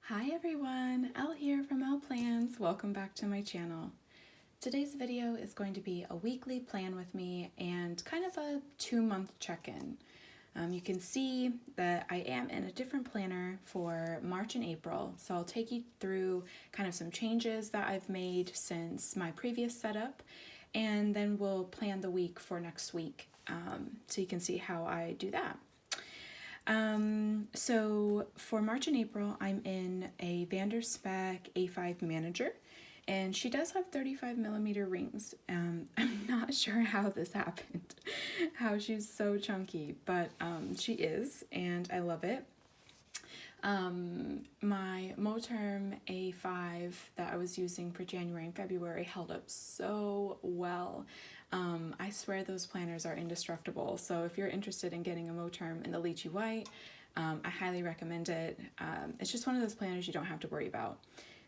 Hi everyone, Elle here from Elle Plans. Welcome back to my channel. Today's video is going to be a weekly plan with me and kind of a 2-month check-in. You can see that I am in a different planner for March and April, so I'll take you through kind of some changes that I've made since my previous setup, and then we'll plan the week for next week so you can see how I do that. So for March and April, I'm in a Spek A5 Manager, and she does have 35mm rings. I'm not sure how this happened, how she's so chunky, but she is, and I love it. My Moterm A5 that I was using for January and February held up so well. I swear those planners are indestructible, so if you're interested in getting a Moterm in the lychee white, I highly recommend it. It's just one of those planners you don't have to worry about.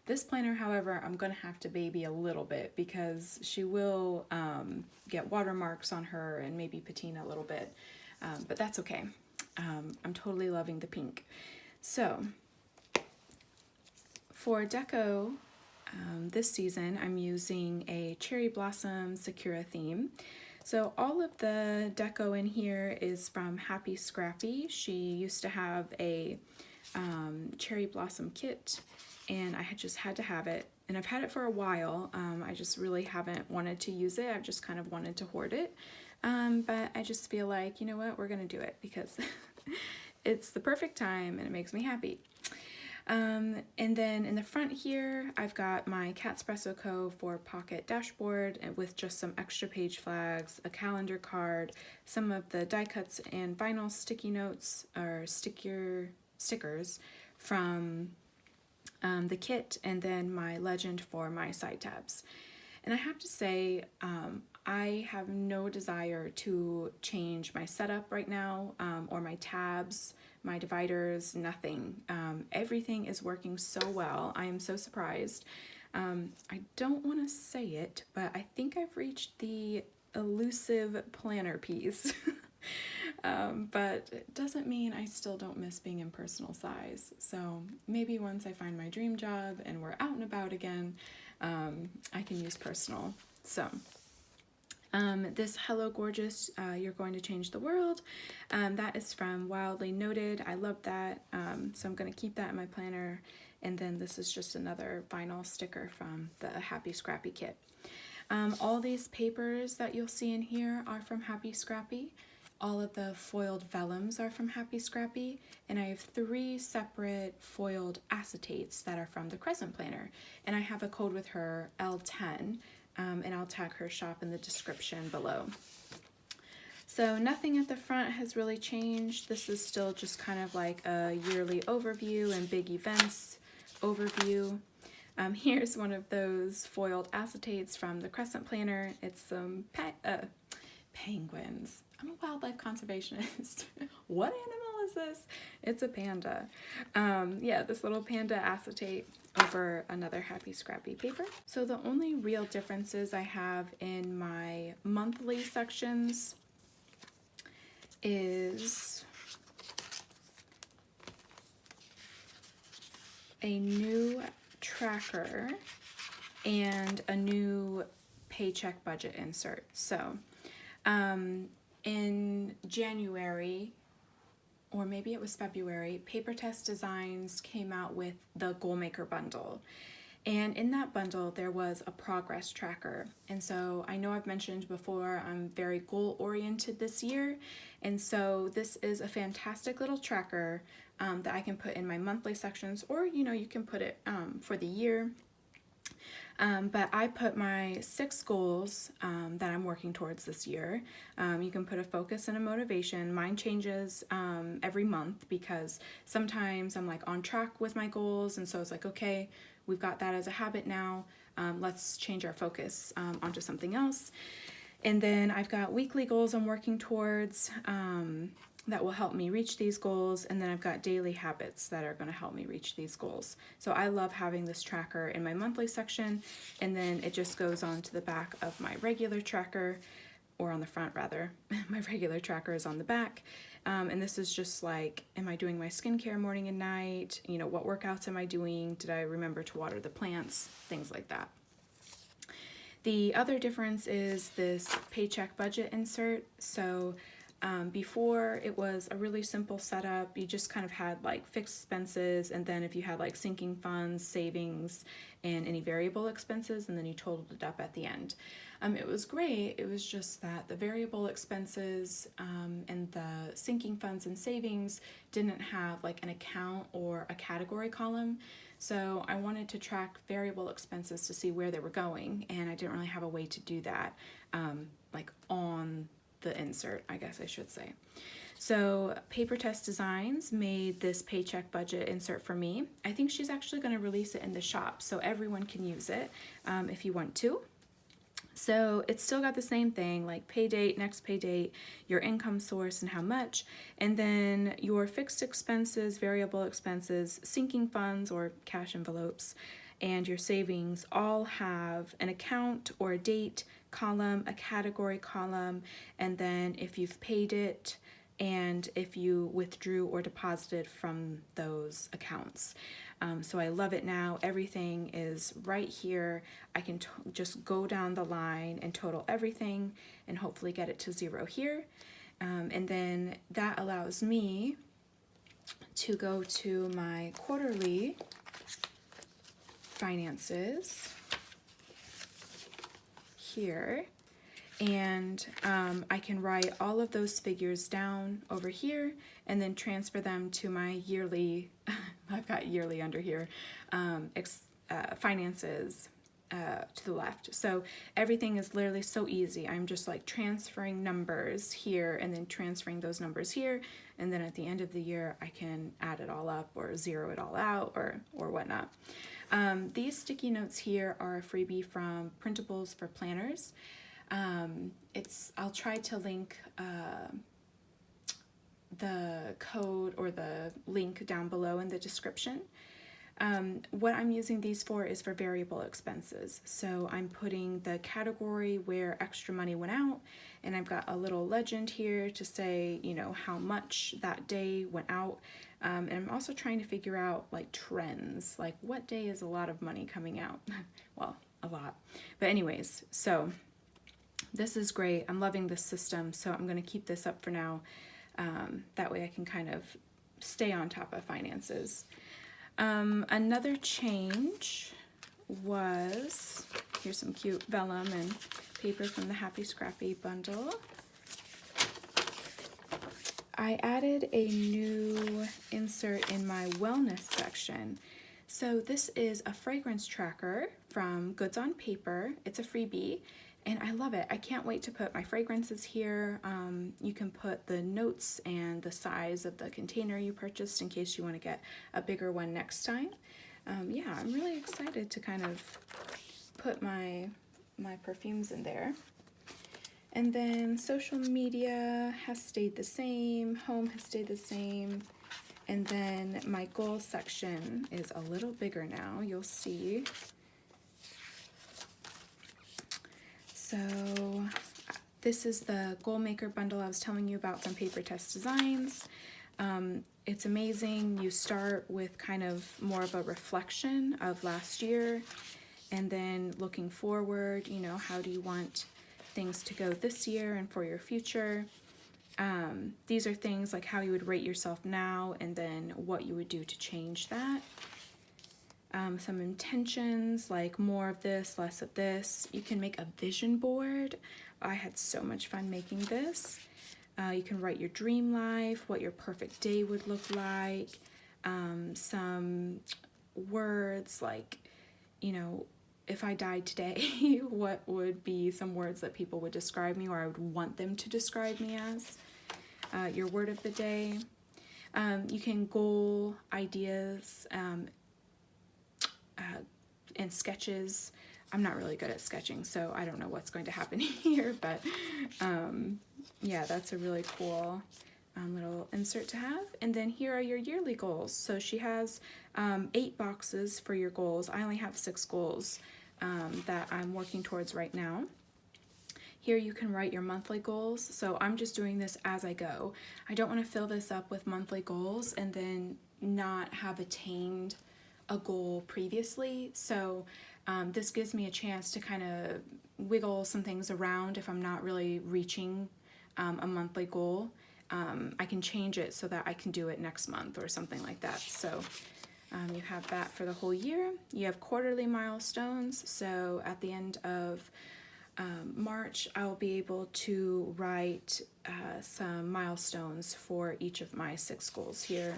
This planner, however, I'm going to have to baby a little bit because she will get watermarks on her and maybe patina a little bit, but that's okay. I'm totally loving the pink. So for Deco, this season I'm using a Cherry Blossom Sakura theme. So all of the deco in here is from Happy Scrappy. She used to have a Cherry Blossom kit, and I just had to have it. And I've had it for a while. I just really haven't wanted to use it. I've just kind of wanted to hoard it. But I just feel like, you know what, we're gonna do it because it's the perfect time and it makes me happy. And then in the front here, I've got my Catspresso Co. for pocket dashboard and with just some extra page flags, a calendar card, some of the die cuts and vinyl sticky notes or stickers from the kit, and then my legend for my side tabs. And I have to say, I have no desire to change my setup right now, or my tabs, my dividers, nothing. Everything is working so well. I am so surprised. I don't want to say it, but I think I've reached the elusive planner piece. But it doesn't mean I still don't miss being in personal size. So maybe once I find my dream job and we're out and about again, I can use personal. So this Hello Gorgeous, You're Going to Change the World, that is from Wildly Noted. I love that, so I'm going to keep that in my planner. And then this is just another vinyl sticker from the Happy Scrappy kit. All these papers that you'll see in here are from Happy Scrappy. All of the foiled vellums are from Happy Scrappy, and I have 3 separate foiled acetates that are from the Crescent Planner. And I have a code with her, L10, and I'll tag her shop in the description below. So nothing at the front has really changed. This is still just kind of like a yearly overview and big events overview. Here's one of those foiled acetates from the Crescent Planner. It's some penguins. I'm a wildlife conservationist. What animal is this? It's a panda. Yeah, this little panda acetate over another Happy Scrappy paper. So the only real differences I have in my monthly sections is a new tracker and a new Paycheck Budget Insert. So in January, or maybe it was February, Paper Test Designs came out with the Goal Maker bundle. And in that bundle, there was a progress tracker. And so I know I've mentioned before, I'm very goal oriented this year. And so this is a fantastic little tracker that I can put in my monthly sections, or, you know, you can put it for the year. But I put my 6 goals that I'm working towards this year. You can put a focus and a motivation. Mine changes every month because sometimes I'm like on track with my goals, and so it's like, okay, we've got that as a habit now. Let's change our focus onto something else. And then I've got weekly goals I'm working towards that will help me reach these goals, and then I've got daily habits that are going to help me reach these goals. So I love having this tracker in my monthly section, and then it just goes on to the back of my regular tracker, or on the front rather. My regular tracker is on the back, And this is just like, am I doing my skincare morning and night? You know, what workouts am I doing? Did I remember to water the plants? Things like that. The other difference is this Paycheck Budget Insert. So before it was a really simple setup. You just kind of had like fixed expenses, and then if you had like sinking funds, savings, and any variable expenses, and then you totaled it up at the end. It was great. It was just that the variable expenses and the sinking funds and savings didn't have like an account or a category column. So I wanted to track variable expenses to see where they were going, and I didn't really have a way to do that like on the insert, I guess I should say. So Paper Test Designs made this Paycheck Budget Insert for me. I think she's actually going to release it in the shop so everyone can use it if you want to. So it's still got the same thing, like pay date, next pay date, your income source and how much, and then your fixed expenses, variable expenses, sinking funds or cash envelopes, and your savings all have an account or a date column, a category column, and then if you've paid it and if you withdrew or deposited from those accounts. So I love it now. Everything is right here. I can just go down the line and total everything and hopefully get it to zero here. And then that allows me to go to my quarterly finances here, and I can write all of those figures down over here and then transfer them to my yearly, I've got yearly under here, finances to the left. So everything is literally so easy. I'm just like transferring numbers here and then transferring those numbers here, and then at the end of the year I can add it all up or zero it all out or whatnot. These sticky notes here are a freebie from Printables for Planners. I'll try to link the code or the link down below in the description. What I'm using these for is for variable expenses. So I'm putting the category where extra money went out, and I've got a little legend here to say, you know, how much that day went out. And I'm also trying to figure out like trends, like what day is a lot of money coming out? Well, a lot. But anyways, so this is great. I'm loving this system, so I'm going to keep this up for now. That way I can kind of stay on top of finances. Another change was, here's some cute vellum and paper from the Happy Scrappy bundle. I added a new insert in my wellness section. So this is a fragrance tracker from Goods on Paper. It's a freebie, and I love it. I can't wait to put my fragrances here. You can put the notes and the size of the container you purchased in case you want to get a bigger one next time. Yeah, I'm really excited to kind of put my perfumes in there. And then social media has stayed the same, home has stayed the same, and then my goals section is a little bigger now, you'll see. So this is the Goal Maker bundle I was telling you about from Paper Test Designs. It's amazing. You start with kind of more of a reflection of last year, and then looking forward, you know, how do you want things to go this year and for your future. These are things like how you would rate yourself now and then what you would do to change that. Some intentions like more of this, less of this. You can make a vision board. I had so much fun making this. You can write your dream life, what your perfect day would look like. Some words like, you know, if I died today, what would be some words that people would describe me or I would want them to describe me as? Your word of the day. You can goal ideas and sketches. I'm not really good at sketching, so I don't know what's going to happen here, but yeah, that's a really cool little insert to have. And then here are your yearly goals. So she has 8 boxes for your goals. I only have 6 goals that I'm working towards right now. Here you can write your monthly goals. So I'm just doing this as I go. I don't want to fill this up with monthly goals and then not have attained a goal previously. So this gives me a chance to kind of wiggle some things around if I'm not really reaching a monthly goal. I can change it so that I can do it next month or something like that. So you have that for the whole year. You have quarterly milestones. So at the end of March, I'll be able to write some milestones for each of my 6 goals here,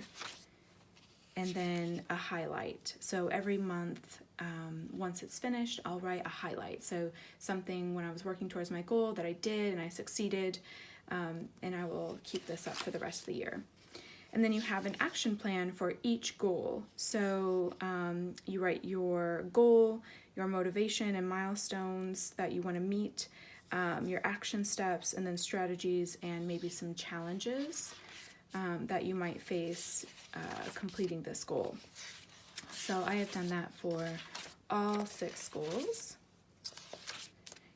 and then a highlight. So every month, once it's finished, I'll write a highlight. So something when I was working towards my goal that I did and I succeeded, and I will keep this up for the rest of the year. And then you have an action plan for each goal. So you write your goal, your motivation and milestones that you want to meet, your action steps, and then strategies and maybe some challenges that you might face completing this goal. So I have done that for all 6 goals.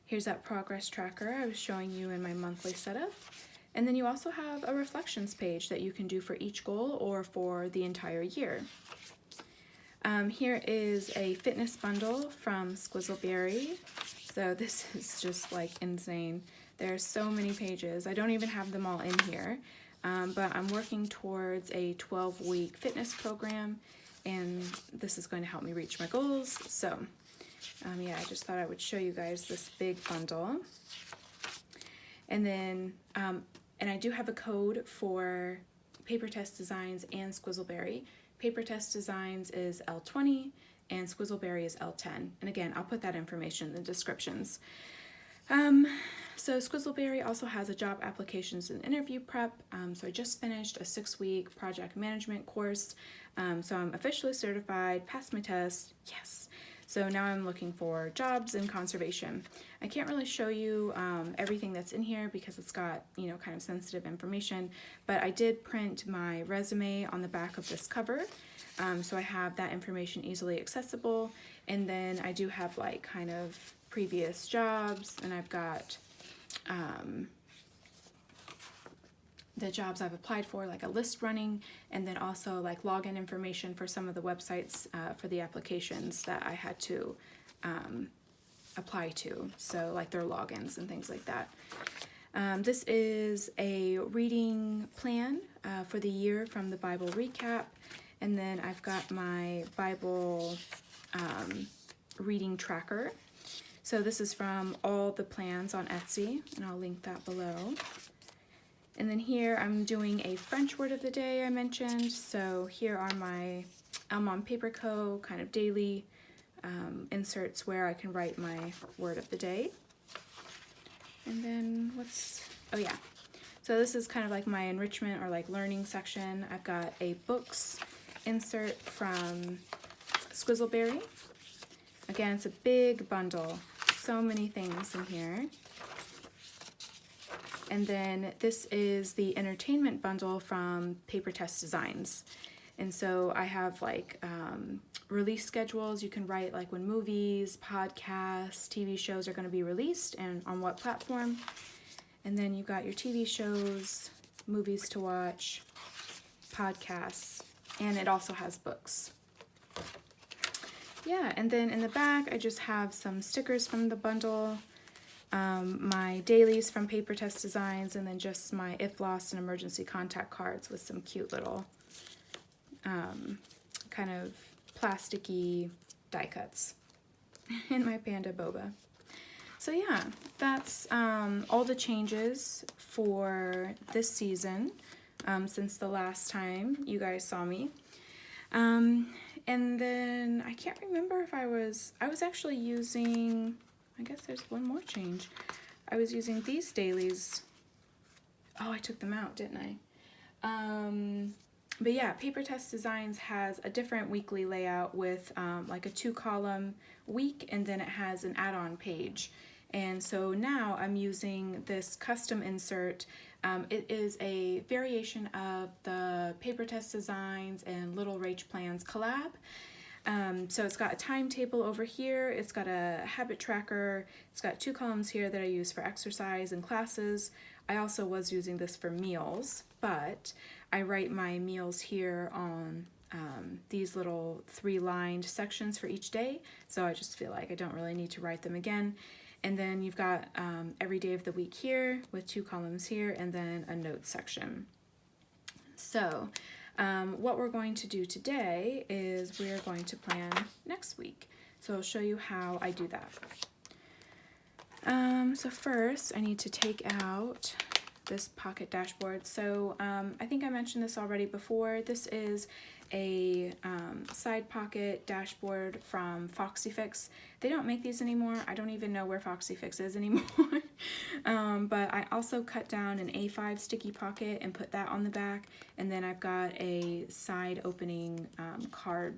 Here's that progress tracker I was showing you in my monthly setup. And then you also have a reflections page that you can do for each goal or for the entire year. Here is a fitness bundle from Squizzleberry. So this is just like insane. There's so many pages. I don't even have them all in here, but I'm working towards a 12-week fitness program, and this is going to help me reach my goals. So yeah, I just thought I would show you guys this big bundle. And then, and I do have a code for Paper Test Designs and Squizzleberry. Paper Test Designs is L20 and Squizzleberry is L10. And again, I'll put that information in the descriptions. So Squizzleberry also has a job applications and interview prep. So I just finished a 6-week project management course. So I'm officially certified, passed my test, yes. So now I'm looking for jobs in conservation. I can't really show you everything that's in here because it's got, you know, kind of sensitive information, but I did print my resume on the back of this cover. So I have that information easily accessible. And then I do have like kind of previous jobs, and I've got the jobs I've applied for, like a list running, and then also like login information for some of the websites for the applications that I had to apply to. So like their logins and things like that. This is a reading plan for the year from the Bible recap. And then I've got my Bible reading tracker. So this is from all the plans on Etsy, and I'll link that below. And then here I'm doing a French word of the day I mentioned. So here are my Elm on Paper Co. kind of daily inserts where I can write my word of the day. And then oh yeah. So this is kind of like my enrichment or like learning section. I've got a books insert from Squizzleberry. Again, it's a big bundle. So many things in here. And then this is the entertainment bundle from Paper Test Designs. And so I have like release schedules. You can write like when movies, podcasts, TV shows are going to be released and on what platform. And then you've got your TV shows, movies to watch, podcasts, and it also has books. Yeah, and then in the back I just have some stickers from the bundle. My dailies from Paper Test Designs, and then just my if lost and emergency contact cards with some cute little kind of plasticky die cuts and my panda boba. So yeah, that's all the changes for this season since the last time you guys saw me. And then I can't remember if I was actually using, I guess there's one more change. I was using these dailies. Oh, I took them out, didn't I? But yeah, Paper Test Designs has a different weekly layout with like a 2-column week, and then it has an add-on page. And so now I'm using this custom insert. It is a variation of the Paper Test Designs and Little Rach Plans collab. So it's got a timetable over here, it's got a habit tracker, it's got 2 columns here that I use for exercise and classes. I also was using this for meals, but I write my meals here on these little 3-lined sections for each day, so I just feel like I don't really need to write them again. And then you've got every day of the week here with 2 columns here, and then a notes section. So what we're going to do today is we're going to plan next week. So I'll show you how I do that. So first I need to take out this pocket dashboard. So I think I mentioned this already before. This is a side pocket dashboard from FoxyFix. They don't make these anymore. I don't even know where FoxyFix is anymore. But I also cut down an A5 sticky pocket and put that on the back. And then I've got a side opening card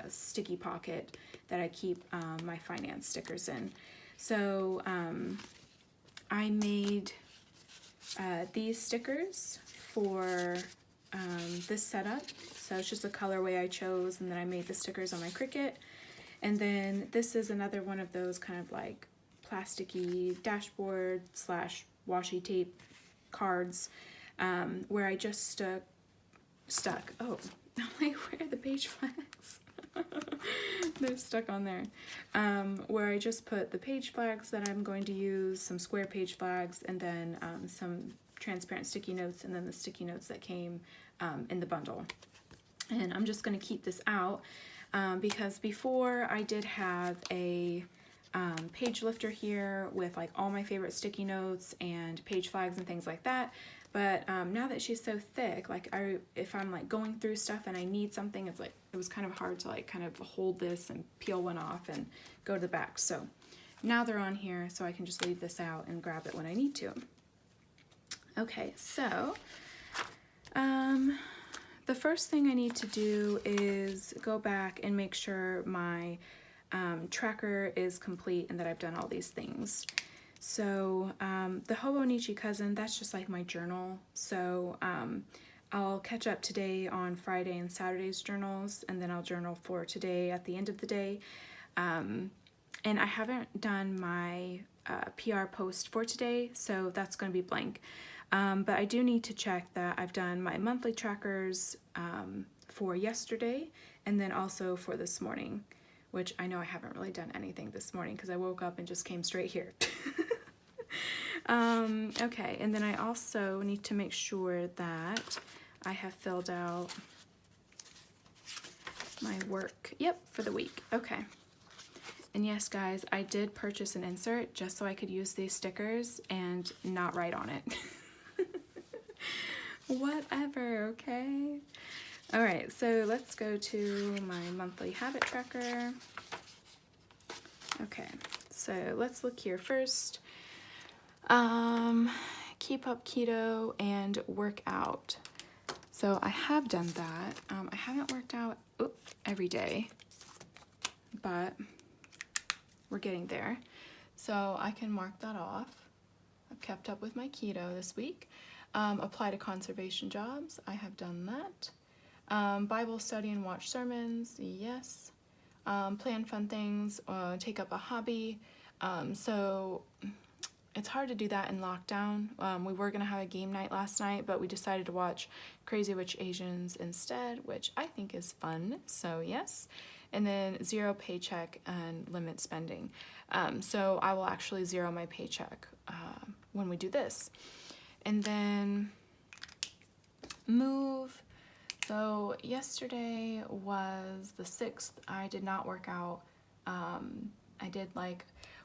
sticky pocket that I keep my finance stickers in. So I made these stickers for this setup. So it's just a colorway I chose, and then I made the stickers on my Cricut. And then this is another one of those kind of like plasticky dashboard / washi tape cards where I just stuck. Oh, like, where are the page flags? They're stuck on there. Where I just put the page flags that I'm going to use, some square page flags, and then some transparent sticky notes, and then the sticky notes that came in the bundle. And I'm just going to keep this out because before I did have a page lifter here with like all my favorite sticky notes and page flags and things like that. But now that she's so thick, like if I'm like going through stuff and I need something, it's like it was kind of hard to like kind of hold this and peel one off and go to the back. So now they're on here, so I can just leave this out and grab it when I need to. Okay, so the first thing I need to do is go back and make sure my tracker is complete and that I've done all these things. So the Hobonichi Cousin, that's just like my journal. So I'll catch up today on Friday and Saturday's journals, and then I'll journal for today at the end of the day. And I haven't done my PR post for today, so that's going to be blank. But I do need to check that I've done my monthly trackers for yesterday and then also for this morning, which I know I haven't really done anything this morning because I woke up and just came straight here. Okay, and then I also need to make sure that I have filled out my work, for the week. Okay. And yes, guys, I did purchase an insert just so I could use these stickers and not write on it. Whatever, okay? All right, so let's go to my monthly habit tracker. Okay, so let's look here first. Keep up keto and work out. So I have done that. I haven't worked out every day, but we're getting there. So I can mark that off. I've kept up with my keto this week. Apply to conservation jobs. I have done that. Bible study and watch sermons. Yes. Plan fun things. Take up a hobby. So it's hard to do that in lockdown. We were going to have a game night last night, but we decided to watch Crazy Rich Asians instead, which I think is fun. So yes. And then zero paycheck and limit spending. So I will actually zero my paycheck when we do this. And then move. So yesterday was the 6th. I did not work out. I did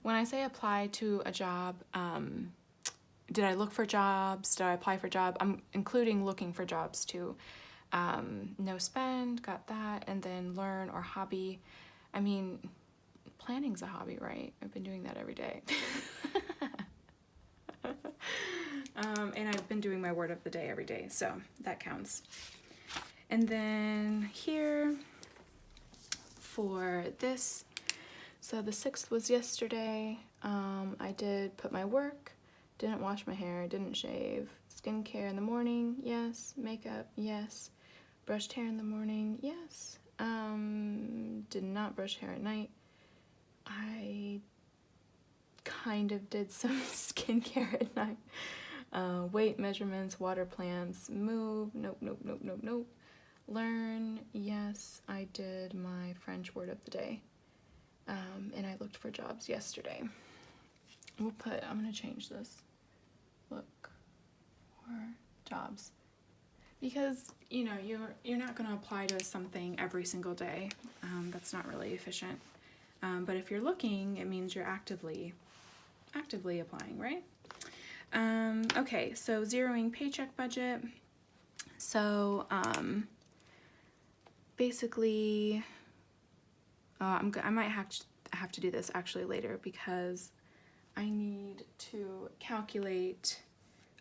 when I say apply to a job, did I look for jobs? Did I apply for jobs? I'm including looking for jobs too. No spend, got that. And then learn or hobby. I mean, planning's a hobby, right? I've been doing that every day. And I've been doing my word of the day every day, so that counts. And then here for this, so the 6th was yesterday. I did put my work, didn't wash my hair, didn't shave, skincare in the morning, yes, makeup, yes, brushed hair in the morning, yes, Did not brush hair at night. I kind of did some skincare at night. Weight measurements, water plants, move, nope, nope, nope, nope, nope. Learn, yes, I did my French word of the day. And I looked for jobs yesterday. I'm gonna change this. Look for jobs. Because, you know, you're not gonna apply to something every single day. That's not really efficient. But if you're looking, it means you're actively applying, right? Okay, so zeroing paycheck budget. So, basically, I might have to do this actually later because I need to calculate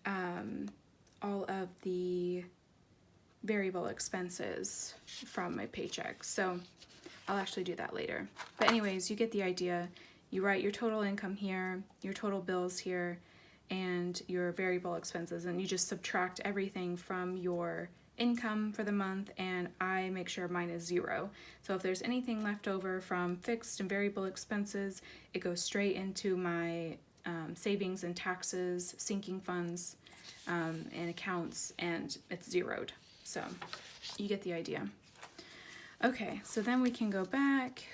all of the variable expenses from my paycheck. So I'll actually do that later. But anyways, you get the idea. You write your total income here, your total bills here, and your variable expenses, and you just subtract everything from your income for the month, and I make sure mine is 0. So if there's anything left over from fixed and variable expenses, it goes straight into my savings and taxes, sinking funds, and accounts, and it's zeroed. So you get the idea. Okay, so then we can go back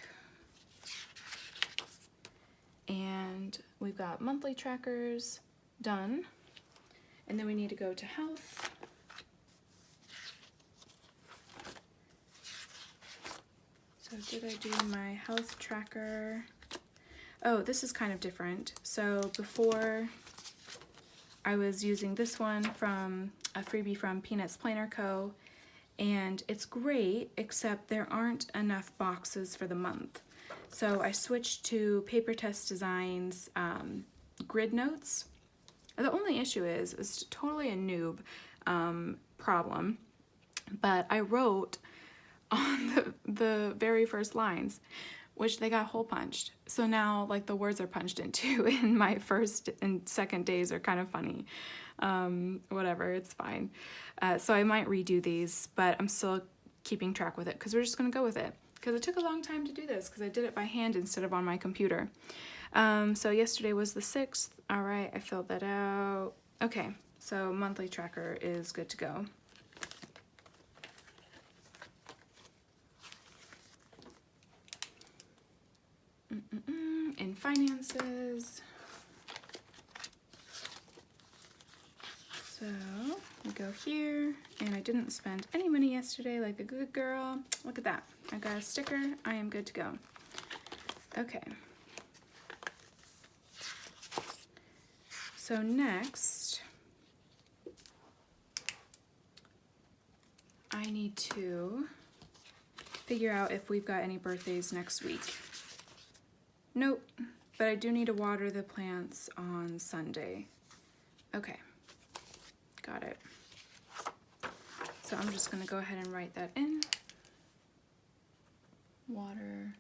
and we've got monthly trackers done, and then we need to go to health. So did I do my health tracker? Oh, this is kind of different. So before I was using this one from a freebie from Peanuts Planner Co. And it's great, except there aren't enough boxes for the month. So I switched to Paper Test Designs grid notes. The only issue is it's totally a noob problem, but I wrote on the very first lines, which they got hole punched. So now like the words are punched into in my first and second days are kind of funny. Whatever, it's fine. So I might redo these, but I'm still keeping track with it because we're just gonna go with it. Because it took a long time to do this because I did it by hand instead of on my computer. So yesterday was the 6th. All right, I filled that out. Okay, so monthly tracker is good to go. In finances. So we go here, and I didn't spend any money yesterday like a good girl. Look at that. I got a sticker. I am good to go. Okay. So next, I need to figure out if we've got any birthdays next week. Nope, but I do need to water the plants on Sunday. Okay, got it. So I'm just gonna go ahead and write that in. Water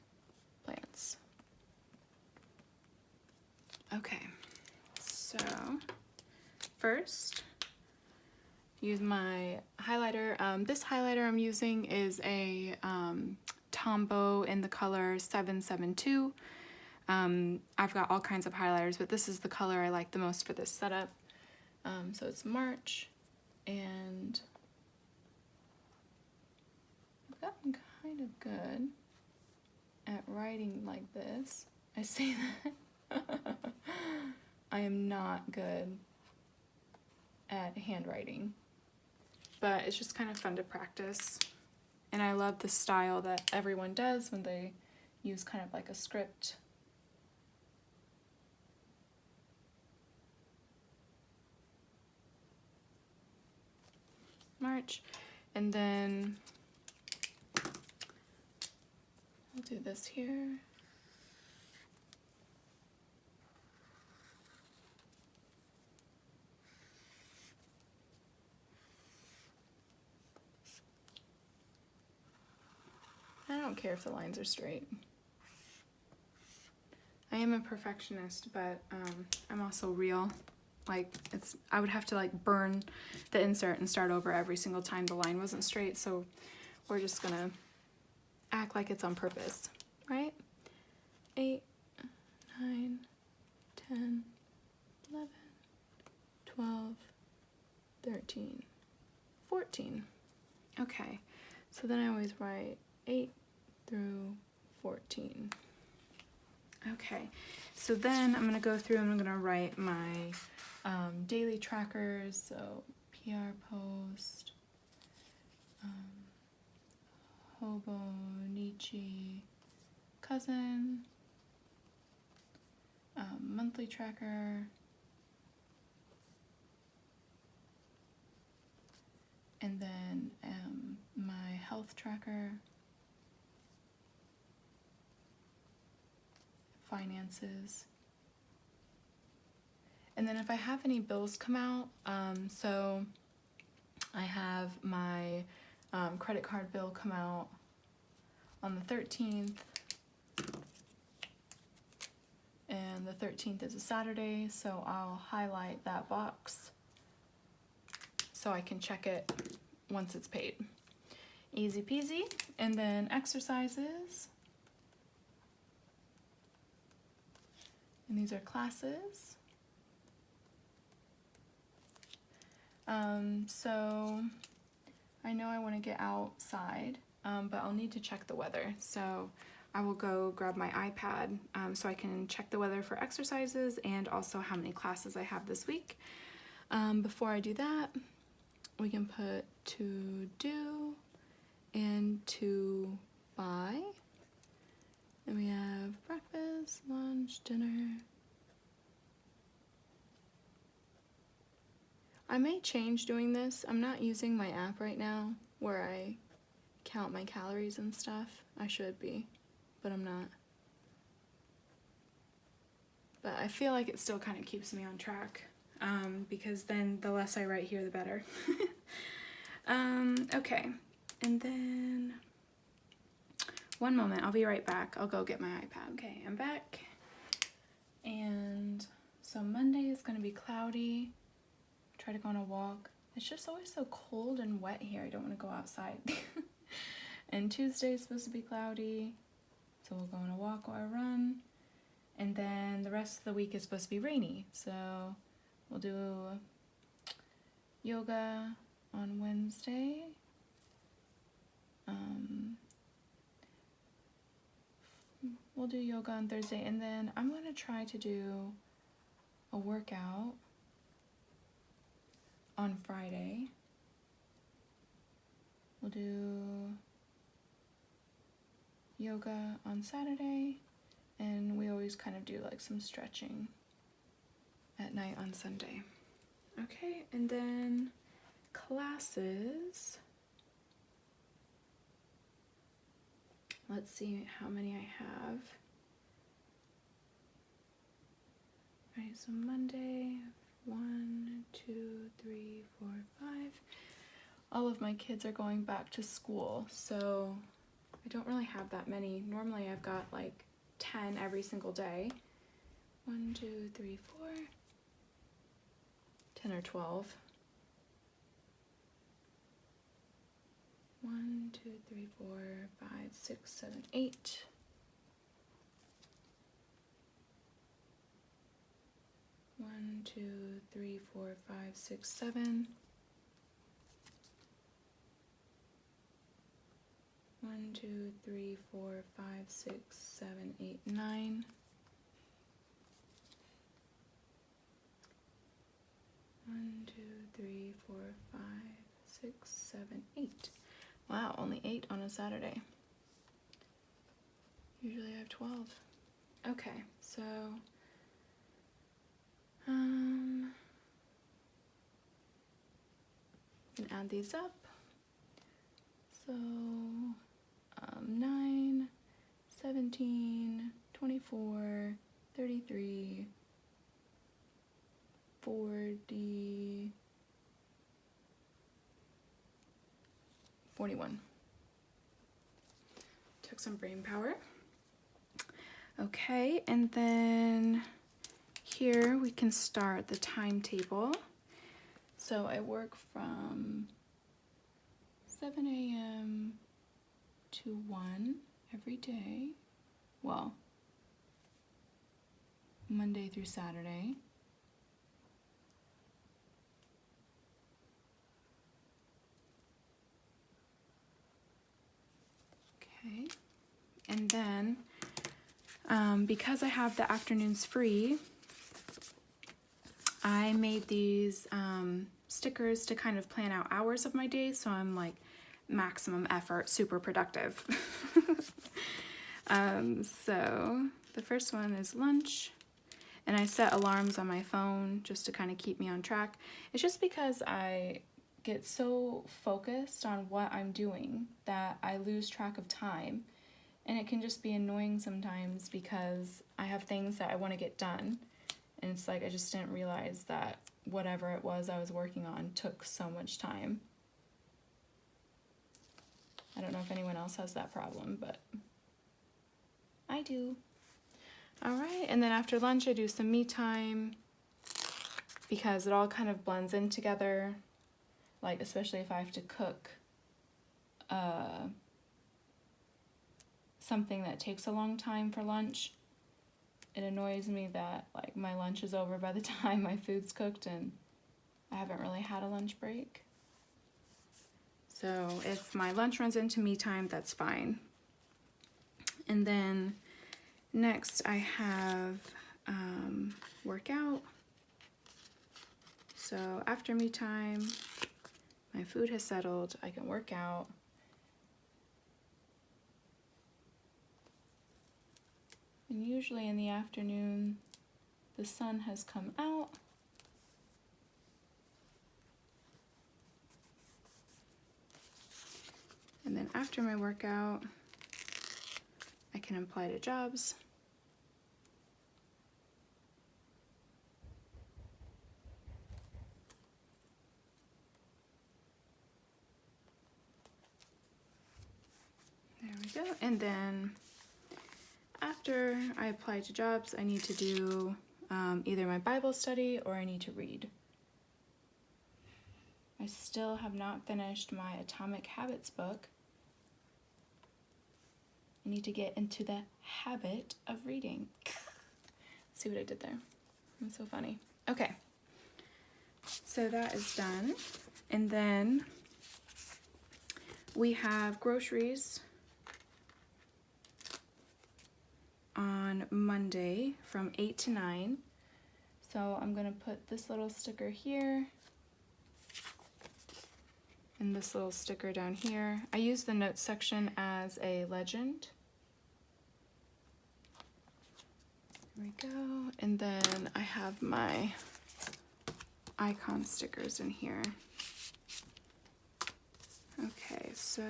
plants. Okay, so first, use my highlighter. This highlighter I'm using is a Tombow in the color 772. I've got all kinds of highlighters, but this is the color I like the most for this setup. So it's March, and I've gotten kind of good at writing like this. I say that. I am not good at handwriting, but it's just kind of fun to practice. And I love the style that everyone does when they use kind of like a script. March, and then I'll do this here. I don't care if the lines are straight. I am a perfectionist, but I'm also real. Like, I would have to like burn the insert and start over every single time the line wasn't straight, so we're just gonna act like it's on purpose, right? 8, 9, 10, 11, 12, 13, 14. Okay, so then I always write 8 through 14. Okay, so then I'm going to go through and I'm going to write my daily trackers, so PR post, Hobo, Nietzsche, cousin, monthly tracker, and then my health tracker, finances, and then if I have any bills come out, so I have my credit card bill come out on the 13th, and the 13th is a Saturday, so I'll highlight that box so I can check it once it's paid. Easy peasy. And then exercises, and these are classes. So I know I want to get outside, but I'll need to check the weather. So I will go grab my iPad so I can check the weather for exercises and also how many classes I have this week. Before I do that, we can put to do and to buy. And we have breakfast, lunch, dinner. I may change doing this. I'm not using my app right now where I count my calories and stuff. I should be, but I'm not. But I feel like it still kind of keeps me on track because then the less I write here, the better. Okay, and then one moment, I'll be right back. I'll go get my iPad. Okay, I'm back. And so Monday is going to be cloudy. Try to go on a walk. It's just always so cold and wet here. I don't want to go outside. And Tuesday is supposed to be cloudy, so we'll go on a walk or a run. And then the rest of the week is supposed to be rainy, so we'll do yoga on Wednesday. We'll do yoga on Thursday, and then I'm going to try to do a workout on Friday. We'll do yoga on Saturday, and we always kind of do like some stretching at night on Sunday. Okay, and then classes. Let's see how many I have. All right, so Monday, 1, 2, 3, 4, 5. All of my kids are going back to school, so I don't really have that many. Normally I've got like 10 every single day. 1, 2, 3, 4. 10 or 12. 1, 2, 3, 4, 5, 6, 7, 8. 1, 2, 3, 4, 5, 6, 7. 1, 2, 3, 4, 5, 6, 7, 8, 9. 1, 2, 3, 4, 5, 6, 7, 8. Wow, only 8 on a Saturday. Usually I have 12. Okay, so can add these up. So 9, 17, 24, 33, 40, 41. Took some brain power. Okay, and then here we can start the timetable. So I work from 7 a.m. to 1 every day. Well, Monday through Saturday. Okay, and then because I have the afternoons free, I made these stickers to kind of plan out hours of my day, so I'm like maximum effort, super productive. So the first one is lunch, and I set alarms on my phone just to kind of keep me on track. It's just because I get so focused on what I'm doing that I lose track of time, and it can just be annoying sometimes because I have things that I want to get done, and it's like I just didn't realize that whatever it was I was working on took so much time. I don't know if anyone else has that problem, but I do. All right, and then after lunch I do some me time because it all kind of blends in together, like especially if I have to cook something that takes a long time for lunch. It annoys me that like my lunch is over by the time my food's cooked and I haven't really had a lunch break. So if my lunch runs into me time, that's fine. And then next I have workout. So after me time, my food has settled, I can work out. And usually in the afternoon, the sun has come out. And then after my workout, I can apply to jobs. There we go. And then after I apply to jobs, I need to do either my Bible study or I need to read. I still have not finished my Atomic Habits book. I need to get into the habit of reading. See what I did there? That's so funny. Okay, so that is done. And then we have groceries on Monday from 8 to 9. So I'm gonna put this little sticker here and this little sticker down here. I use the notes section as a legend. There we go. And then I have my icon stickers in here. Okay, so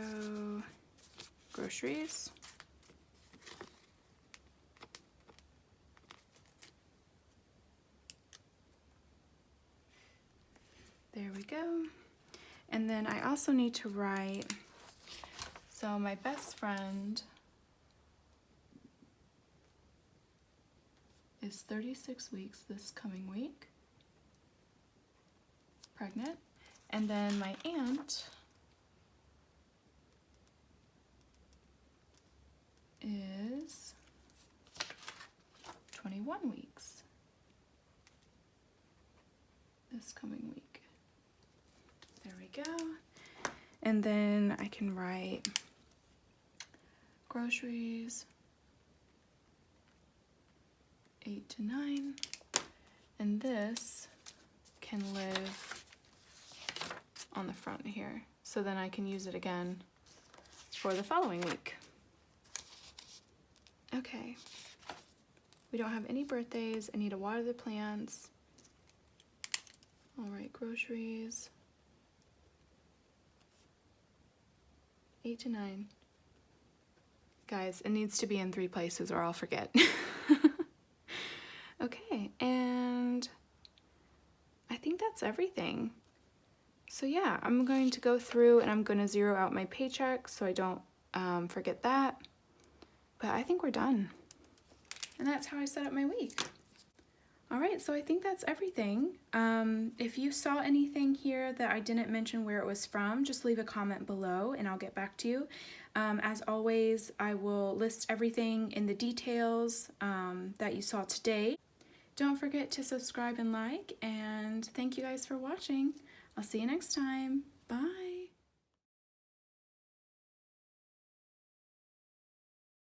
groceries. There we go. And then I also need to write, so my best friend is 36 weeks this coming week, pregnant. And then my aunt is 21 weeks this coming week. There we go. And then I can write groceries 8 to 9. And this can live on the front here. So then I can use it again for the following week. Okay. We don't have any birthdays. I need to water the plants. All right, groceries. 8 to 9. Guys, it needs to be in 3 places or I'll forget. Okay, and I think that's everything. So yeah, I'm going to go through and I'm going to zero out my paycheck so I don't forget that. But I think we're done. And that's how I set up my week. All right, so I think that's everything. If you saw anything here that I didn't mention where it was from, just leave a comment below and I'll get back to you. As always, I will list everything in the details that you saw today. Don't forget to subscribe and like, and thank you guys for watching. I'll see you next time. Bye.